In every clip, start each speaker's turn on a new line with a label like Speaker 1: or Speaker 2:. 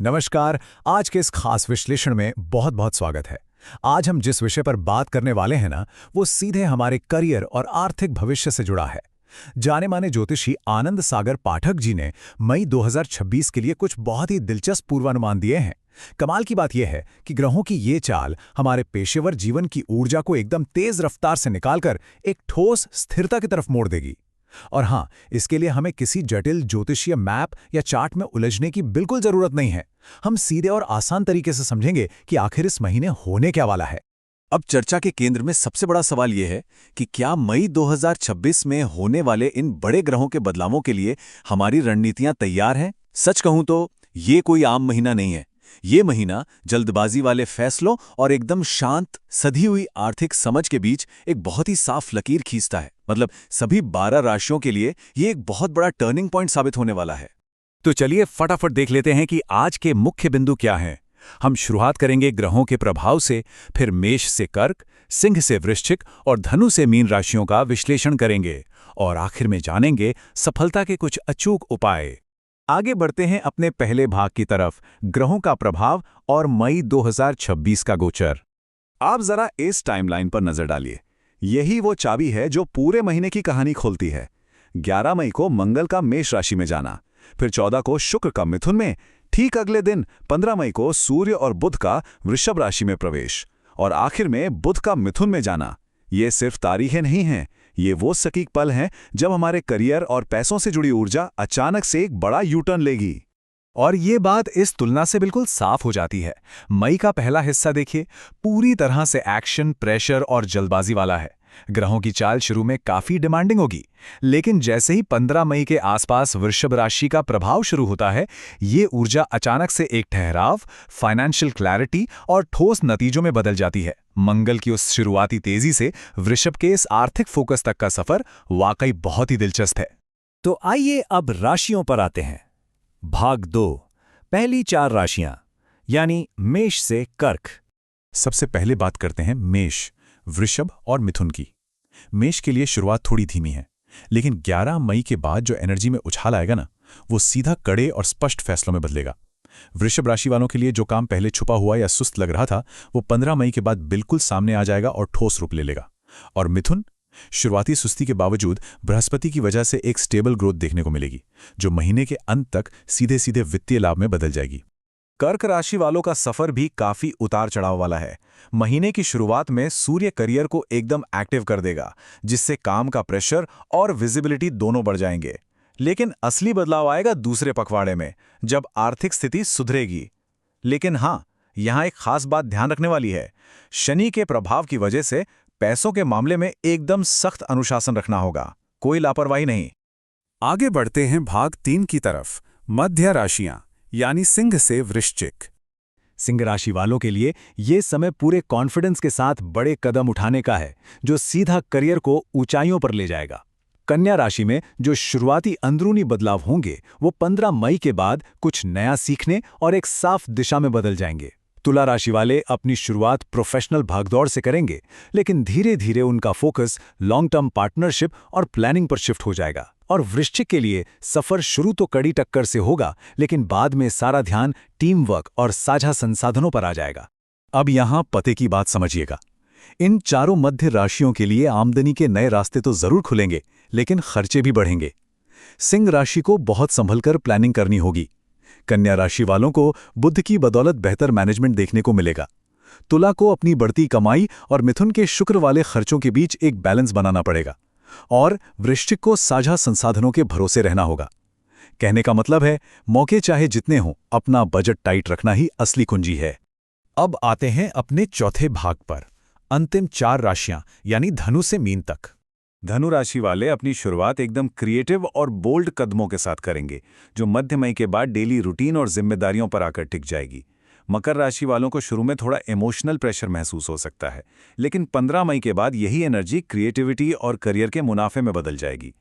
Speaker 1: नमस्कार। आज के इस खास विश्लेषण में बहुत बहुत स्वागत है। आज हम जिस विषय पर बात करने वाले हैं ना, वो सीधे हमारे करियर और आर्थिक भविष्य से जुड़ा है। जाने माने ज्योतिषी आनंद सागर पाठक जी ने मई 2026 के लिए कुछ बहुत ही दिलचस्प पूर्वानुमान दिए हैं। कमाल की बात यह है कि ग्रहों की ये चाल हमारे पेशेवर जीवन की ऊर्जा को एकदम तेज रफ्तार से निकालकर एक ठोस स्थिरता की तरफ मोड़ देगी। और हाँ, इसके लिए हमें किसी जटिल ज्योतिषीय मैप या चार्ट में उलझने की बिल्कुल जरूरत नहीं है। हम सीधे और आसान तरीके से समझेंगे कि आखिर इस महीने होने क्या वाला है।
Speaker 2: अब चर्चा के केंद्र में सबसे बड़ा सवाल यह है कि क्या मई 2026 में होने वाले इन बड़े ग्रहों के बदलावों के लिए हमारी रणनीतियां तैयार हैं? सच कहूं तो ये कोई आम महीना नहीं है। ये महीना जल्दबाजी वाले फैसलों और एकदम शांत सधी हुई आर्थिक समझ के बीच एक बहुत ही साफ लकीर खींचता है। मतलब सभी 12 राशियों के लिए ये एक बहुत बड़ा टर्निंग पॉइंट साबित होने वाला है।
Speaker 1: तो चलिए फटाफट देख लेते हैं कि आज के मुख्य बिंदु क्या हैं। हम शुरुआत करेंगे ग्रहों के प्रभाव से, फिर मेष से कर्क, सिंह से वृश्चिक और धनु से मीन राशियों का विश्लेषण करेंगे और आखिर में जानेंगे सफलता के कुछ अचूक उपाय। आगे बढ़ते हैं अपने पहले भाग की तरफ, ग्रहों का प्रभाव और मई 2026 का गोचर।
Speaker 2: आप जरा इस टाइमलाइन पर नजर डालिए। यही वो चाबी है जो पूरे महीने की कहानी खोलती है। 11 मई को मंगल का मेष राशि में जाना, फिर 14 को शुक्र का मिथुन में, ठीक अगले दिन 15 मई को सूर्य और बुध का वृषभ राशि में प्रवेश, और आखिर में बुध का मिथुन में जाना। ये सिर्फ तारीखें नहीं हैं, ये वो सटीक पल हैं जब हमारे करियर और पैसों से जुड़ी ऊर्जा अचानक से एक बड़ा यू टर्न लेगी।
Speaker 1: और ये बात इस तुलना से बिल्कुल साफ हो जाती है। मई का पहला हिस्सा देखिए, पूरी तरह से एक्शन, प्रेशर और जल्दबाजी वाला है। ग्रहों की चाल शुरू में काफी डिमांडिंग होगी, लेकिन जैसे ही 15 मई के आसपास वृषभ राशि का प्रभाव शुरू होता है, ये ऊर्जा अचानक से एक ठहराव, फाइनेंशियल क्लैरिटी और ठोस नतीजों में बदल जाती है। मंगल की उस शुरुआती तेजी से वृषभ के इस आर्थिक फोकस तक का सफर वाकई बहुत ही दिलचस्प है। तो आइए अब राशियों पर आते हैं। भाग 2, पहली 4 राशियां, यानी मेष से कर्क। सबसे पहले बात करते हैं मेष, वृषभ और मिथुन की। मेष के लिए शुरुआत थोड़ी धीमी है, लेकिन 11 मई के बाद जो एनर्जी में उछाल आएगा ना, वो सीधा कड़े और स्पष्ट फैसलों में बदलेगा। वृषभ राशि वालों के लिए जो काम पहले छुपा हुआ या सुस्त लग रहा था, वो 15 मई के बाद बिल्कुल सामने आ जाएगा और ठोस रूप ले लेगा। और मिथुन, शुरुआती सुस्ती के बावजूद बृहस्पति की वजह से एक स्टेबल ग्रोथ देखने को मिलेगी, जो महीने के अंत तक सीधे सीधे वित्तीय लाभ में बदल जाएगी। कर्क राशि वालों का सफर भी काफी उतार चढ़ाव वाला है। महीने की शुरुआत में सूर्य करियर को एकदम एक्टिव कर देगा, जिससे काम का प्रेशर और विजिबिलिटी दोनों बढ़ जाएंगे। लेकिन असली बदलाव आएगा दूसरे पखवाड़े में, जब आर्थिक स्थिति सुधरेगी। लेकिन हाँ, यहां एक खास बात ध्यान रखने वाली है। शनि के प्रभाव की वजह से पैसों के मामले में एकदम सख्त अनुशासन रखना होगा, कोई लापरवाही नहीं।
Speaker 2: आगे बढ़ते हैं भाग 3 की तरफ, मध्य राशियां, यानी सिंह से वृश्चिक।
Speaker 1: सिंह राशि वालों के लिए ये समय पूरे कॉन्फिडेंस के साथ बड़े कदम उठाने का है, जो सीधा करियर को ऊंचाइयों पर ले जाएगा। कन्या राशि में जो शुरुआती अंदरूनी बदलाव होंगे, वो 15 मई के बाद कुछ नया सीखने और एक साफ दिशा में बदल जाएंगे। तुला राशि वाले अपनी शुरुआत प्रोफेशनल भागदौड़ से करेंगे, लेकिन धीरे धीरे उनका फोकस लॉन्ग टर्म पार्टनरशिप और प्लानिंग पर शिफ्ट हो जाएगा। और वृश्चिक के लिए सफर शुरू तो कड़ी टक्कर से होगा, लेकिन बाद में सारा ध्यान टीम वर्क और साझा संसाधनों पर आ जाएगा। अब यहां पते की बात समझिएगा। इन चारों मध्य राशियों के लिए आमदनी के नए रास्ते तो जरूर खुलेंगे, लेकिन खर्चे भी बढ़ेंगे। सिंह राशि को बहुत संभलकर प्लानिंग करनी होगी। कन्या राशि वालों को बुध की बदौलत बेहतर मैनेजमेंट देखने को मिलेगा। तुला को अपनी बढ़ती कमाई और मिथुन के शुक्र वाले खर्चों के बीच एक बैलेंस बनाना पड़ेगा। और वृश्चिक को साझा संसाधनों के भरोसे रहना होगा। कहने का मतलब है, मौके चाहे जितने हों, अपना बजट टाइट रखना ही असली कुंजी है। अब आते हैं अपने चौथे भाग पर, अंतिम 4 राशियां, यानी धनु से मीन तक।
Speaker 2: धनु राशि वाले अपनी शुरुआत एकदम क्रिएटिव और बोल्ड कदमों के साथ करेंगे, जो मध्य मई के बाद डेली रूटीन और जिम्मेदारियों पर आकर टिक जाएगी। मकर राशि वालों को शुरू में थोड़ा इमोशनल प्रेशर महसूस हो सकता है, लेकिन 15 मई के बाद यही एनर्जी क्रिएटिविटी और करियर के मुनाफे में बदल जाएगी।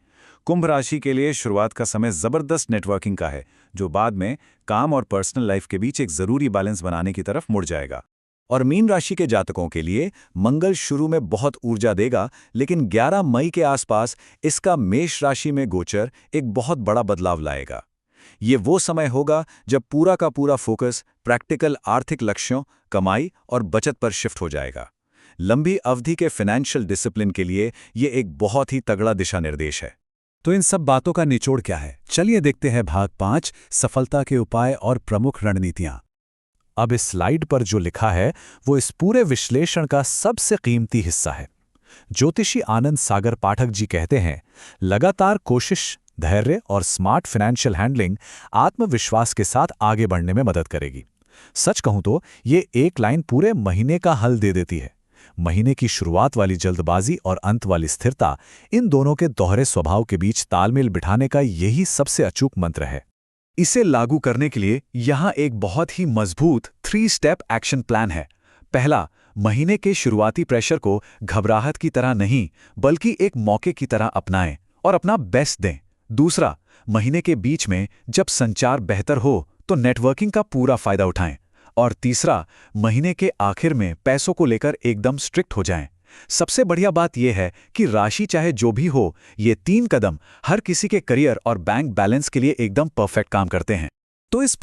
Speaker 2: कुंभ राशि के लिए शुरुआत का समय जबरदस्त नेटवर्किंग का है, जो बाद में काम और पर्सनल लाइफ के बीच एक जरूरी बैलेंस बनाने की तरफ मुड़ जाएगा। और मीन राशि के जातकों के लिए मंगल शुरू में बहुत ऊर्जा देगा, लेकिन 11 मई के आसपास इसका मेष राशि में गोचर एक बहुत बड़ा बदलाव लाएगा। ये वो समय होगा जब पूरा का पूरा फोकस प्रैक्टिकल आर्थिक लक्ष्यों, कमाई और बचत पर शिफ्ट हो जाएगा। लंबी अवधि के फाइनेंशियल डिसिप्लिन के लिए ये एक बहुत ही तगड़ा दिशा निर्देश है।
Speaker 1: तो इन सब बातों का निचोड़ क्या है? चलिए देखते हैं भाग 5, सफलता के उपाय और प्रमुख रणनीतियां। अब इस स्लाइड पर जो लिखा है वो इस पूरे विश्लेषण का सबसे कीमती हिस्सा है। ज्योतिषी आनंद सागर पाठक जी कहते हैं, लगातार कोशिश, धैर्य और स्मार्ट फाइनेंशियल हैंडलिंग आत्मविश्वास के साथ आगे बढ़ने में मदद करेगी। सच कहूं तो ये एक लाइन पूरे महीने का हल दे देती है। महीने की शुरुआत वाली जल्दबाजी और अंत वाली स्थिरता, इन दोनों के दोहरे स्वभाव के बीच तालमेल बिठाने का यही सबसे अचूक मंत्र है। इसे लागू करने के लिए यहाँ एक बहुत ही मजबूत 3 स्टेप एक्शन प्लान है। पहला, महीने के शुरुआती प्रेशर को घबराहट की तरह नहीं बल्कि एक मौके की तरह अपनाएं और अपना बेस्ट दें। दूसरा, महीने के बीच में जब संचार बेहतर हो तो नेटवर्किंग का पूरा फायदा उठाएं। और तीसरा, महीने के आखिर में पैसों को लेकर एकदम स्ट्रिक्ट हो जाएं। सबसे बढ़िया बात यह है कि राशि चाहे जो भी हो, ये 3 कदम हर किसी के करियर और बैंक बैलेंस के लिए एकदम परफेक्ट काम करते हैं। तो इस